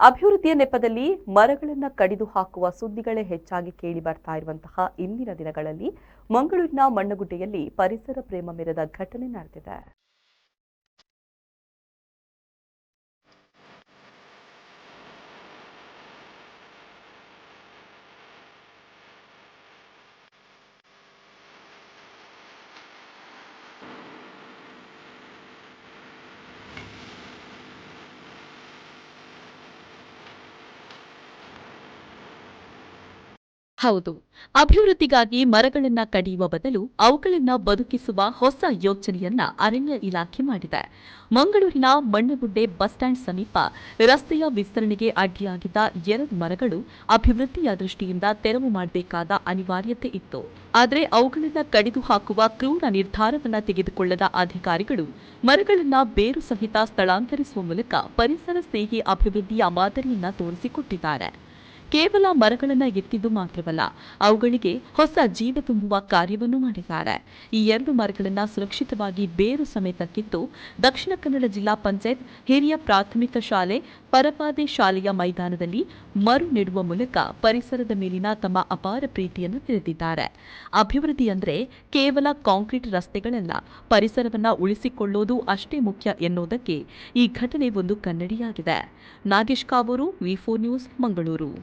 ಅಭಿವೃದ್ಧಿಯ ನೆಪದಲ್ಲಿ ಮರಗಳನ್ನು ಕಡಿದು ಹಾಕುವ ಸುದ್ದಿಗಳೇ ಹೆಚ್ಚಾಗಿ ಕೇಳಿ ಬರ್ತಾ ಇರುವಂತಹ ಇಂದಿನ ದಿನಗಳಲ್ಲಿ ಮಂಗಳೂರಿನ ಮಣ್ಣಗುಡ್ಡೆಯಲ್ಲಿ ಪರಿಸರ ಪ್ರೇಮ ಮೆರೆದ ಘಟನೆ ನಡೆದಿದೆ. ಹೌದು, ಅಭಿವೃದ್ಧಿಗಾಗಿ ಮರಗಳನ್ನ ಕಡಿಯುವ ಬದಲು ಅವುಗಳನ್ನ ಬದುಕಿಸುವ ಹೊಸ ಯೋಜನೆಯನ್ನ ಅರಣ್ಯ ಇಲಾಖೆ ಮಾಡಿದೆ. ಮಂಗಳೂರಿನ ಮಣ್ಣಗುಡ್ಡೆ ಬಸ್ ಸ್ಟ್ಯಾಂಡ್ ಸಮೀಪ ರಸ್ತೆಯ ವಿಸ್ತರಣೆಗೆ ಅಡ್ಡಿಯಾಗಿದ್ದ 2 ಮರಗಳು ಅಭಿವೃದ್ಧಿಯ ದೃಷ್ಟಿಯಿಂದ ತೆರವು ಮಾಡಬೇಕಾದ ಅನಿವಾರ್ಯತೆ ಇತ್ತು. ಆದರೆ ಅವುಗಳನ್ನ ಕಡಿದು ಹಾಕುವ ಕ್ರೂರ ನಿರ್ಧಾರವನ್ನ ತೆಗೆದುಕೊಳ್ಳದ ಅಧಿಕಾರಿಗಳು ಮರಗಳನ್ನ ಬೇರು ಸಹಿತ ಸ್ಥಳಾಂತರಿಸುವ ಮೂಲಕ ಪರಿಸರ ಸ್ನೇಹಿ ಅಭಿವೃದ್ಧಿಯ ಮಾದರಿಯನ್ನ ತೋರಿಸಿಕೊಟ್ಟಿದ್ದಾರೆ. ಕೇವಲ ಮರಗಳನ್ನು ಎತ್ತಿದ್ದು ಮಾತ್ರವಲ್ಲ, ಅವುಗಳಿಗೆ ಹೊಸ ಜೀವ ತುಂಬುವ ಕಾರ್ಯವನ್ನು ಮಾಡಿದ್ದಾರೆ. ಈ 2 ಮರಗಳನ್ನು ಸುರಕ್ಷಿತವಾಗಿ ಬೇರು ಸಮೇತ ಕಿತ್ತು ದಕ್ಷಿಣ ಕನ್ನಡ ಜಿಲ್ಲಾ ಪಂಚಾಯತ್ ಹಿರಿಯ ಪ್ರಾಥಮಿಕ ಶಾಲೆ ಪರಪಾದೆ ಶಾಲೆಯ ಮೈದಾನದಲ್ಲಿ ಮರು ನೆಡುವ ಮೂಲಕ ಪರಿಸರದ ಮೇಲಿನ ತಮ್ಮ ಅಪಾರ ಪ್ರೀತಿಯನ್ನು ತಿಳಿದಿದ್ದಾರೆ. ಅಭಿವೃದ್ಧಿ ಅಂದರೆ ಕೇವಲ ಕಾಂಕ್ರೀಟ್ ರಸ್ತೆಗಳಲ್ಲ, ಪರಿಸರವನ್ನ ಉಳಿಸಿಕೊಳ್ಳೋದು ಅಷ್ಟೇ ಮುಖ್ಯ ಎನ್ನುವುದಕ್ಕೆ ಈ ಘಟನೆ ಒಂದು ಕನ್ನಡಿಯಾಗಿದೆ. ನಾಗೇಶ್ ಕಾವೂರು, ವಿ4 ನ್ಯೂಸ್, ಮಂಗಳೂರು.